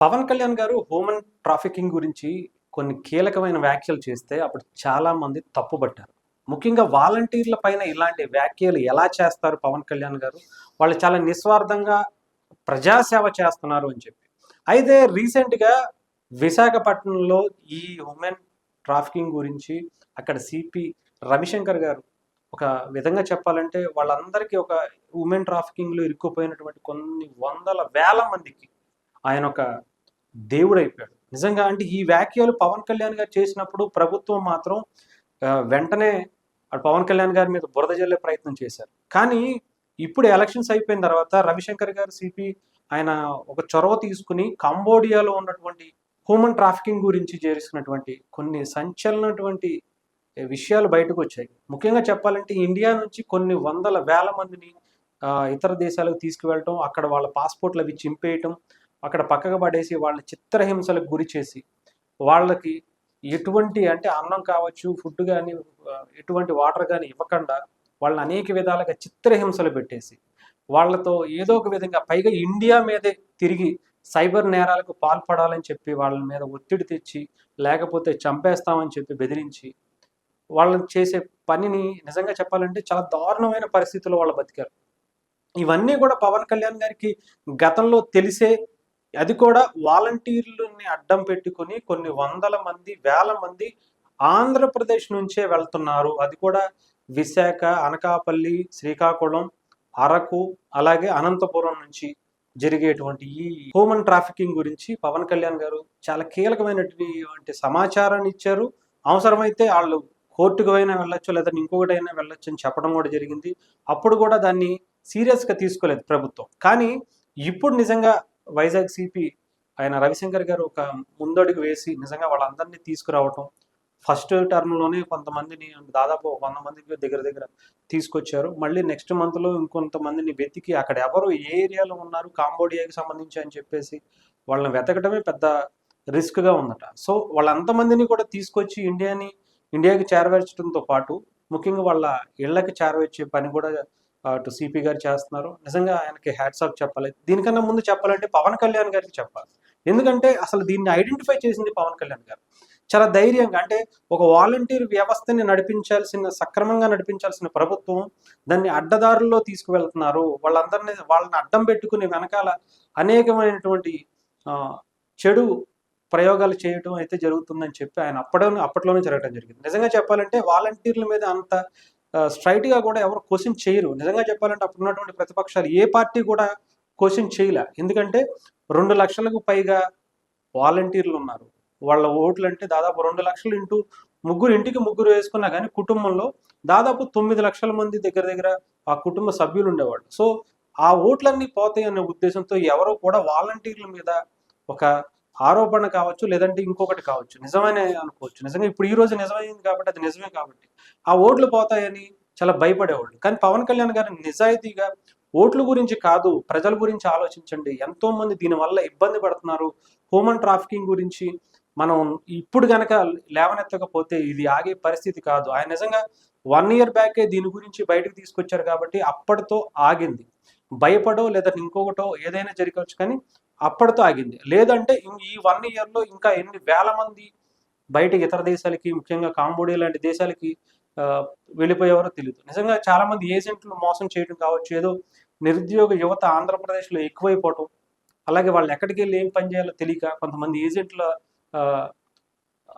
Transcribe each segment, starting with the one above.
పవన్ కళ్యాణ్ గారు human trafficking గురించి కొన్ని కీలకమైన వ్యాఖ్యలు చేస్తే అప్పుడు చాలా మంది తప్పుపట్టారు. ముఖ్యంగా వాలంటీర్ల పైన ఇలాంటి వ్యాఖ్యలు ఎలా చేస్తారు పవన్ కళ్యాణ్ గారు? వాళ్ళు చాలా నిస్వార్థంగా ప్రజాసేవ చేస్తున్నారు అని చెప్పి. అయితే రీసెంట్‌గా విశాఖపట్నంలో ఈ హ్యూమన్ ట్రాఫికింగ్ గురించి అక్కడ సిపి రవిశంకర్ గారు ఒక విధంగా చెప్పాలంటే వాళ్ళందరికీ ఒక హ్యూమన్ ట్రాఫికింగ్‌లో ఇరుక్కుపోయినటువంటి కొన్ని వందల వేల మందికి ఆయన ఒక దేవుడైపోయాడు. నిజంగా అంటే ఈ వ్యాఖ్యలు పవన్ కళ్యాణ్ గారు చేసినప్పుడు ప్రభుత్వం మాత్రం వెంటనే పవన్ కళ్యాణ్ గారి మీద బురద జల్లే ప్రయత్నం చేశారు. కానీ ఇప్పుడు ఎలక్షన్స్ అయిపోయిన తర్వాత రవిశంకర్ గారు సిపి ఆయన ఒక చొరవ తీసుకుని కంబోడియాలో ఉన్నటువంటి హ్యూమన్ ట్రాఫికింగ్ గురించి చేసినటువంటి కొన్ని సంచలనటువంటి విషయాలు బయటకొచ్చాయి. ముఖ్యంగా చెప్పాలంటే ఇండియా నుంచి కొన్ని వందల వేల మందిని ఇతర దేశాలకు తీసుకువెళ్ళటం, అక్కడ వాళ్ళ పాస్‌పోర్ట్‌లు అవి చింపేయటం, అక్కడ పక్కకు పడేసి వాళ్ళని చిత్రహింసలకు గురి చేసి, వాళ్ళకి ఎటువంటి అంటే అన్నం కావచ్చు, ఫుడ్ గాని, ఎటువంటి వాటర్ గాని ఇవ్వకుండా వాళ్ళని అనేక విధాలుగా చిత్రహింసలు పెట్టేసి, వాళ్ళతో ఏదో ఒక విధంగా పైగా ఇండియా మీదే తిరిగి సైబర్ నేరాలకు పాల్పడాలని చెప్పి వాళ్ళ మీద ఒత్తిడి తెచ్చి, లేకపోతే చంపేస్తామని చెప్పి బెదిరించి, వాళ్ళని చేసే పనిని నిజంగా చెప్పాలంటే చాలా దారుణమైన పరిస్థితుల్లో వాళ్ళు బతికారు. ఇవన్నీ కూడా పవన్ కళ్యాణ్ గారికి గతంలో తెలిసే, అది కూడా వాలంటీర్లని అడ్డం పెట్టుకొని కొన్ని వందల మంది, వేల మంది ఆంధ్రప్రదేశ్ నుంచే వెళ్తున్నారు. అది కూడా విశాఖ, అనకాపల్లి, శ్రీకాకుళం, అరకు, అలాగే అనంతపురం నుంచి జరిగేటువంటి ఈ హ్యూమన్ ట్రాఫికింగ్ గురించి పవన్ కళ్యాణ్ గారు చాలా కీలకమైనటువంటి సమాచారాన్ని ఇచ్చారు. అవసరమైతే ఆళ్ళు కోర్టుకు అయినా వెళ్ళొచ్చు, లేదంటే ఇంకొకటైనా వెళ్ళొచ్చు అని చెప్పడం కూడా జరిగింది. అప్పుడు కూడా దాన్ని సీరియస్‌గా తీసుకోలేదు ప్రభుత్వం. కానీ ఇప్పుడు నిజంగా వైజాగ్ సిపి ఆయన రవిశంకర్ గారు ఒక ముందడుగు వేసి నిజంగా వాళ్ళందరినీ తీసుకురావటం. ఫస్ట్ టర్మ్‌లోనే కొంతమందిని దాదాపు 100 మందికి దగ్గర దగ్గర తీసుకొచ్చారు. మళ్ళీ నెక్స్ట్ మంత్‌లో ఇంకొంతమందిని వెతికి అక్కడ ఎవరు ఏ ఏరియాలో ఉన్నారు కాంబోడియాకి సంబంధించి అని చెప్పేసి వాళ్ళని వెతకడమే పెద్ద రిస్క్‌గా ఉందట. సో వాళ్ళంతమందిని కూడా తీసుకొచ్చి ఇండియాకి చేరవేర్చడంతో పాటు ముఖ్యంగా వాళ్ళ ఇళ్ళకి చేరవేర్చే పని కూడా అటు సిపి గారు చేస్తున్నారు. నిజంగా ఆయనకి హ్యాట్స్ ఆఫ్ చెప్పాలి. దీనికన్నా ముందు చెప్పాలంటే పవన్ కళ్యాణ్ గారికి చెప్పాలి. ఎందుకంటే అసలు దీన్ని ఐడెంటిఫై చేసింది పవన్ కళ్యాణ్ గారు. చాలా ధైర్యంగా అంటే ఒక వాలంటీర్ వ్యవస్థని సక్రమంగా నడిపించాల్సిన ప్రభుత్వం దాన్ని అడ్డదారుల్లో తీసుకువెళ్తున్నారు. వాళ్ళని అడ్డం పెట్టుకుని వెనకాల అనేకమైనటువంటి చెడు ప్రయోగాలు చేయటం అయితే జరుగుతుందని చెప్పి ఆయన అప్పట్లోనే జరగడం జరిగింది. నిజంగా చెప్పాలంటే వాలంటీర్ల మీద అంత స్ట్రైట్‌గా కూడా ఎవరు క్వెషన్ చేయరు. నిజంగా చెప్పాలంటే అప్పుడున్నటువంటి ప్రతిపక్షాలు ఏ పార్టీ కూడా క్వెషన్ చేయలే. ఎందుకంటే 2,00,000కు పైగా వాలంటీర్లు ఉన్నారు. వాళ్ళ ఓట్లంటే దాదాపు 2,00,000 ఇంటూ ఇంటికి ముగ్గురు వేసుకున్నా గానీ కుటుంబంలో దాదాపు 9,00,000 మంది దగ్గర దగ్గర ఆ కుటుంబ సభ్యులు ఉండేవాళ్ళు. సో ఆ ఓట్లన్నీ పోతాయనే ఉద్దేశంతో ఎవరు కూడా వాలంటీర్ల మీద ఒక ఆరోపణ కావచ్చు, లేదంటే ఇంకొకటి కావచ్చు. నిజమనే అనుకోవచ్చు. నిజంగా ఇప్పుడు ఈ రోజు నిజమైంది కాబట్టి అది నిజమే కాబట్టి ఆ ఓట్లు పోతాయని చాలా భయపడేవాళ్ళు. కానీ పవన్ కళ్యాణ్ గారు నిజాయితీగా ఓట్ల గురించి కాదు, ప్రజల గురించి ఆలోచించండి. ఎంతోమంది దీనివల్ల ఇబ్బంది పడుతున్నారు. హ్యూమన్ ట్రాఫికింగ్ గురించి మనం ఇప్పుడు గనక లేవనెత్తకపోతే ఇది ఆగే పరిస్థితి కాదు. ఆయన నిజంగా 1 ఇయర్ బ్యాకే దీని గురించి బయటకు తీసుకొచ్చారు కాబట్టి అప్పటితో ఆగింది. భయపడో లేదా ఇంకొకటో ఏదైనా జరగవచ్చు కానీ అప్పటితో ఆగింది. లేదంటే ఈ 1 ఇయర్‌లో ఇంకా ఎన్ని వేల మంది బయటకి ఇతర దేశాలకి ముఖ్యంగా కాంబోడియా లాంటి దేశాలకి వెళ్ళిపోయేవారో తెలీదు. నిజంగా చాలామంది ఏజెంట్లు మోసం చేయడం కావచ్చు, ఏదో నిరుద్యోగ యువత ఆంధ్రప్రదేశ్‌లో ఎక్కువైపోవటం, అలాగే వాళ్ళు ఎక్కడికెళ్ళి ఏం పని చేయాలో తెలియక కొంతమంది ఏజెంట్ల ఆహ్,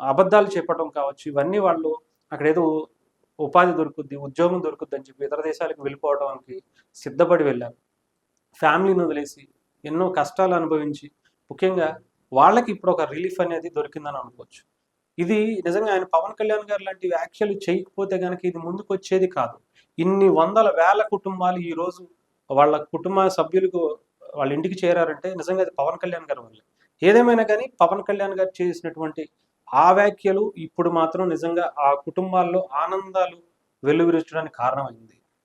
అబద్ధాలు చెప్పడం కావచ్చు, ఇవన్నీ వాళ్ళు అక్కడేదో ఉపాధి దొరుకుద్ది, ఉద్యోగం దొరుకుద్దని చెప్పి ఇతర దేశాలకు వెళ్ళిపోవడానికి సిద్ధపడి వెళ్లారు. ఫ్యామిలీని వదిలేసి ఎన్నో కష్టాలు అనుభవించి ముఖ్యంగా వాళ్ళకి ఇప్పుడు ఒక రిలీఫ్ అనేది దొరికిందని అనుకోవచ్చు. ఇది నిజంగా ఆయన పవన్ కళ్యాణ్ గారు లాంటి వ్యాఖ్యలు చేయకపోతే గనక ఇది ముందుకొచ్చేది కాదు. ఇన్ని వందల వేల కుటుంబాలు ఈరోజు వాళ్ళ కుటుంబ సభ్యులకు వాళ్ళ ఇంటికి చేరారంటే నిజంగా అది పవన్ కళ్యాణ్ గారి వల్లే. ఏదేమైనా కానీ పవన్ కళ్యాణ్ గారు చేసినటువంటి ఆ వ్యాఖ్యలు ఇప్పుడు మాత్రం నిజంగా ఆ కుటుంబాల్లో ఆనందాలు వెల్లువిరించడానికి కారణమైంది.